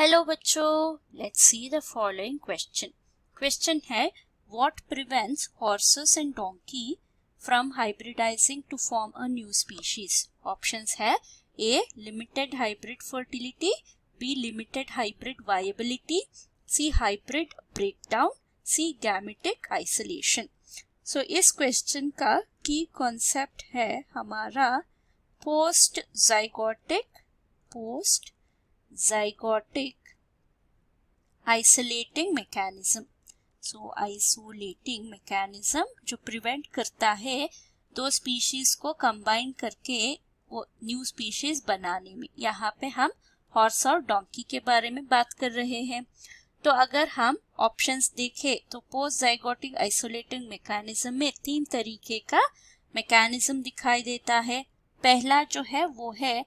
Hello बच्चों, let's see the following question. Question है what prevents horses and donkey from hybridizing to form a new species. Options है A limited hybrid fertility, B limited hybrid viability, C hybrid breakdown, C gametic isolation. So इस question का की concept है हमारा post zygotic isolating mechanism। So isolating mechanism जो prevent करता है दो स्पीशीज को कंबाइन करके वो न्यू स्पीशीज बनाने में। यहाँ पे हम हॉर्स और डोंकी के बारे में बात कर रहे हैं। तो अगर हम ऑप्शंस देखें तो पोस्ट जाइगोटिक आइसोलेटिंग मैकेनिज्म में 3 तरीके का मैकेनिज्म दिखाई देता है। पहला जो है वो है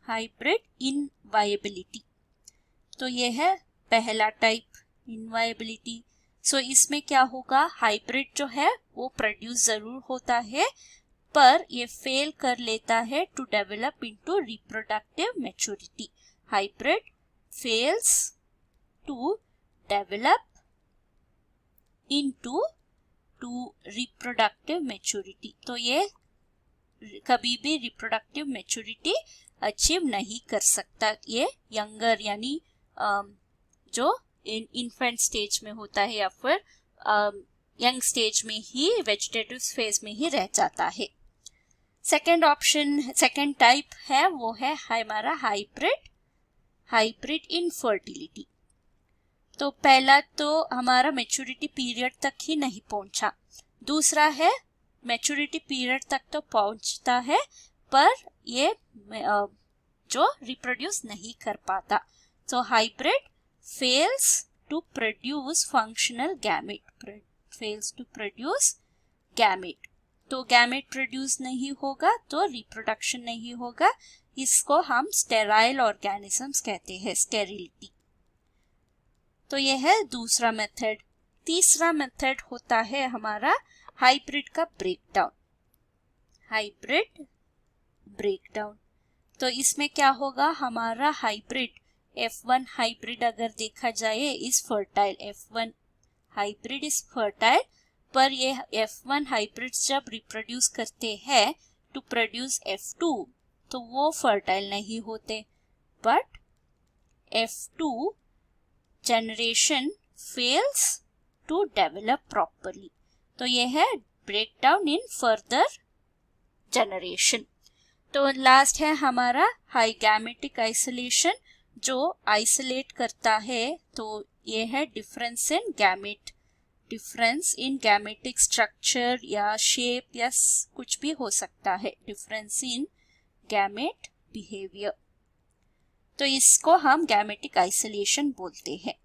हाइब्रिड इनवायबिलिटी। तो ये है पहला टाइप, इनवायबिलिटी। सो इसमें क्या होगा, हाइब्रिड जो है वो प्रोड्यूस जरूर होता है पर ये फेल कर लेता है to develop into reproductive maturity. Hybrid fails to develop into reproductive maturity. तो ये कभी भी रिप्रोडक्टिव मैच्योरिटी अचीव नहीं कर सकता। ये यंगर यानी जो इन्फेंट स्टेज में होता है या फिर यंग स्टेज में ही, वेजिटेटिव फेज में ही रह जाता है। सेकेंड टाइप है वो है हमारा हाइब्रिड इनफर्टिलिटी। तो पहला तो हमारा मैच्योरिटी पीरियड तक ही नहीं पहुंचा, दूसरा है मैच्योरिटी पीरियड तक तो पहुंचता है पर ये जो रिप्रोड्यूस नहीं कर पाता। तो hybrid fails to produce functional gamete, तो गैमेट प्रोड्यूस नहीं होगा तो रिप्रोडक्शन नहीं होगा। इसको हम स्टेराइल ऑर्गेनिजम्स कहते हैं, स्टेरिलिटी। तो ये है दूसरा मेथड। तीसरा मेथड होता है हमारा हाइब्रिड का ब्रेकडाउन। तो इसमें क्या होगा, हमारा हाइब्रिड F1 हाइब्रिड अगर देखा जाए is fertile, F1 hybrid is fertile, पर ये F1 हाइब्रिड्स जब रिप्रोड्यूस करते हैं टू प्रोड्यूस F2 तो वो फर्टाइल नहीं होते, but F2 generation fails to develop properly. तो ये है ब्रेकडाउन इन फर्दर जनरेशन। तो लास्ट है हमारा हाई गैमेटिक आइसोलेशन, जो आइसोलेट करता है। तो ये है डिफरेंस इन गैमेटिक स्ट्रक्चर या शेप या कुछ भी हो सकता है, डिफरेंस इन गैमेट बिहेवियर। तो इसको हम गैमेटिक आइसोलेशन बोलते हैं।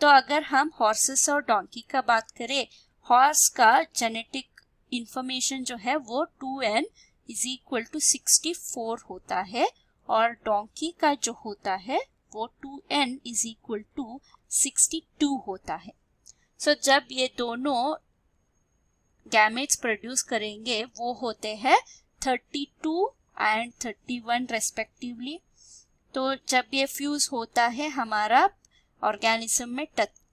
तो अगर हम हॉर्सेस और डोंकी का बात करें, हॉर्स का जेनेटिक इंफॉर्मेशन जो है वो 2n इज इक्वल टू 64 होता है और डोंकी का जो होता है वो 2n इज इक्वल टू 62 होता है। सो जब ये दोनों गैमेट्स प्रोड्यूस करेंगे वो होते हैं 32 एंड 31 रेस्पेक्टिवली। तो जब ये फ्यूज होता है हमारा ऑर्गेनिज्म में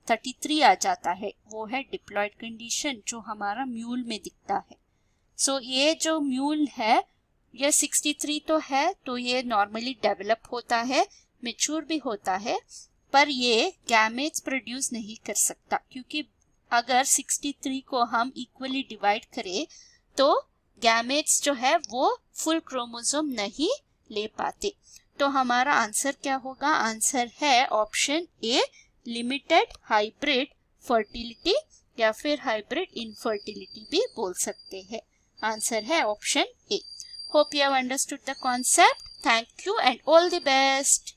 33 आ जाता है, वो है डिप्लॉयड कंडीशन जो हमारा म्यूल में दिखता है। सो ये जो म्यूल है ये 63 तो है, तो ये नॉर्मली डेवलप होता है, मैच्योर भी होता है, पर ये गैमेट्स प्रोड्यूस नहीं कर सकता क्योंकि अगर 63 को हम इक्वली डिवाइड करें तो गैमेट्स जो है वो फुल क्रोमोसोम नहीं ले पाते। तो हमारा आंसर क्या होगा, आंसर है option A limited hybrid fertility या फिर हाइब्रिड इनफर्टिलिटी भी बोल सकते हैं। आंसर है option A. Hope you have understood the concept. Thank you and all the best.